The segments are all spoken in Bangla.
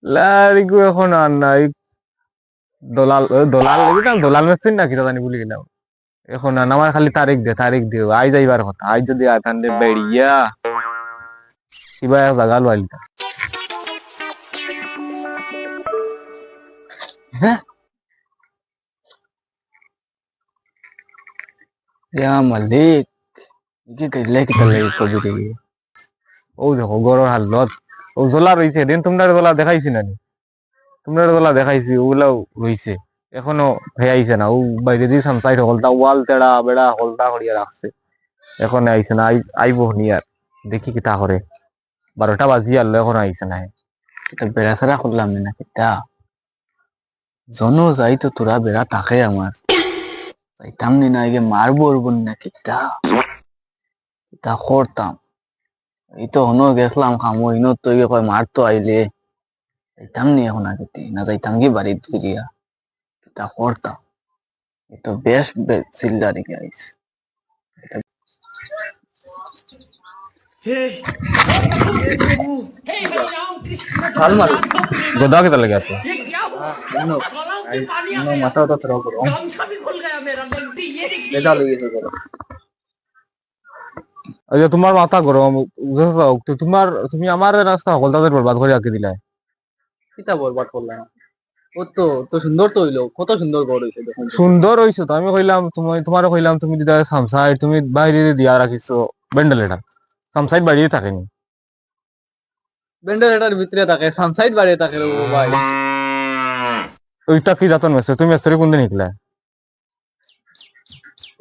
লারিগু এখন আর নাই দলাল দলাল দলাল মেশিন নাকি জানি ভুলি গেলাম এখন আর আমার খালি তারিখ দে আই যাইবার কথা আই যদি আথান বেড়িয়া কিবা এক জায়গা লইলিতা হ্যাঁ মালিক কি কইলে কি তালে কবি রে ও দেখো গরর হালত ও জোলা রইছে দিন তোমরা জোলা দেখাইছি না তোমরা জোলা দেখাইছি ওগুলাও রইছে এখনো হয়ে আইছে না ও বাইরে দিয়ে সামসাইড হলতা ওয়াল তেড়া বেড়া হলতা করিয়া রাখছে এখন আইছে না আইব নি আর দেখি কি তা করে 12টা বাজি আলো এখন আইছে না এটা বেড়াছাড়া করলাম না কিতা জন যাই তো তোরা বেড়া থাকে আমার যাইতাম নি না আগে মারবো উড়বন না কিতা কিতা করতাম এই তো হনো গেছিলাম খামো ইনো তো কয় মার তো আইলে যাইতাম নি এখন আগে না যাইতাম কি বাড়ির ধরিয়া কিতা করতাম এই তো বেশ চিল্লা রেখে আইছে ভাল মারো গোদা কে লাগে আছে মাথা তো তোরা করো বেদা লইছে করো আচ্ছা তোমার মাথা গরম তুমি আমার রাস্তা হলদাদের বরবাদ করে আঁকে দিলাই কিতা বরবাদ করলাম ও তো তো সুন্দর তো হইলো কত সুন্দর ঘর হইছে দেখুন সুন্দর হইছে তো আমি কইলাম তোমারও কইলাম তুমি দিদা সামসাইড তুমি বাইরে দিয়া রাখিছো ভেন্টিলেটর সামসাইড বাইরে থাকেনি ভেন্টিলেটর ভিতরে থাকে সানসাইড বাড়িয়ে থাকে রে ও ভাই ওইটা কি যাতন মেসে তুমি মেসরি কোন দিন নিকলা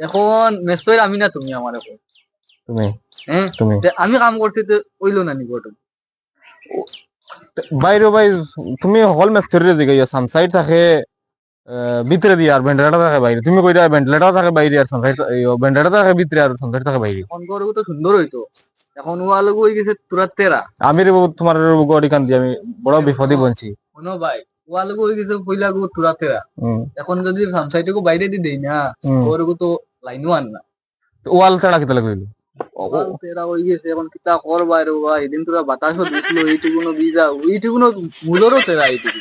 এখন মেস্তই আমি না তুমি আমার এখন তুমি হ্যাঁ তুমি আমি কাম করতে তো হইলো না নি ঘটন বাইরে ভাই তুমি হল মেসরি দিকে সামসাইড থাকে ভিতরে দিয়ে আর ভেন্টিলেটর থাকে বাইরে তুমি কই দেয় ভেন্টিলেটর থাকে বাইরে আর সামসাইড ভেন্টিলেটর থাকে ভিতরে আর সামসাইড থাকে বাইরে ফোন করবো তো সুন্দর হইতো এখন ও আলোক হয়ে গেছে তোরা তেরা আমি রে তোমার গড়ি কান দিয়ে আমি বড় বিপদে বলছি শোনো ভাই ও আলোক হয়ে গেছে পইলা গো তোরা তেরা এখন যদি সামসাইডকে বাইরে দি দেই না ওর তো লাইনও আন না ওয়াল তেড়া কিতা লাগবে ওয়াল তেরা হয়ে গেছে এখন কিতা কর বাইরে ভাই এদিন তোরা বাতাসও দিছিল এইটুকুনো বিজা এইটুকুনো মূলরও তেরা এইটুকু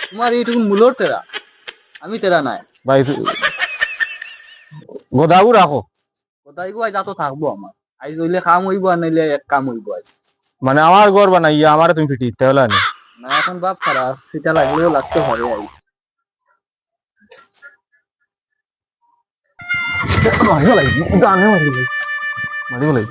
তোমার এইটুকু মূলর তেরা আমি তেরা নাই ভাই গোদাবু রাখো কোথায় গো আজ তো থাকবো আমার আজ হইলে কাম হইব আর নাইলে এক কাম হইব আজ মানে আমার ঘর বানাইয়া আমার তুমি ফিটি তাহলে না না এখন বাপ খারাপ সেটা লাগলেও লাগতে পারে আজ মারিব লাগিব জানে মারিব লাগিব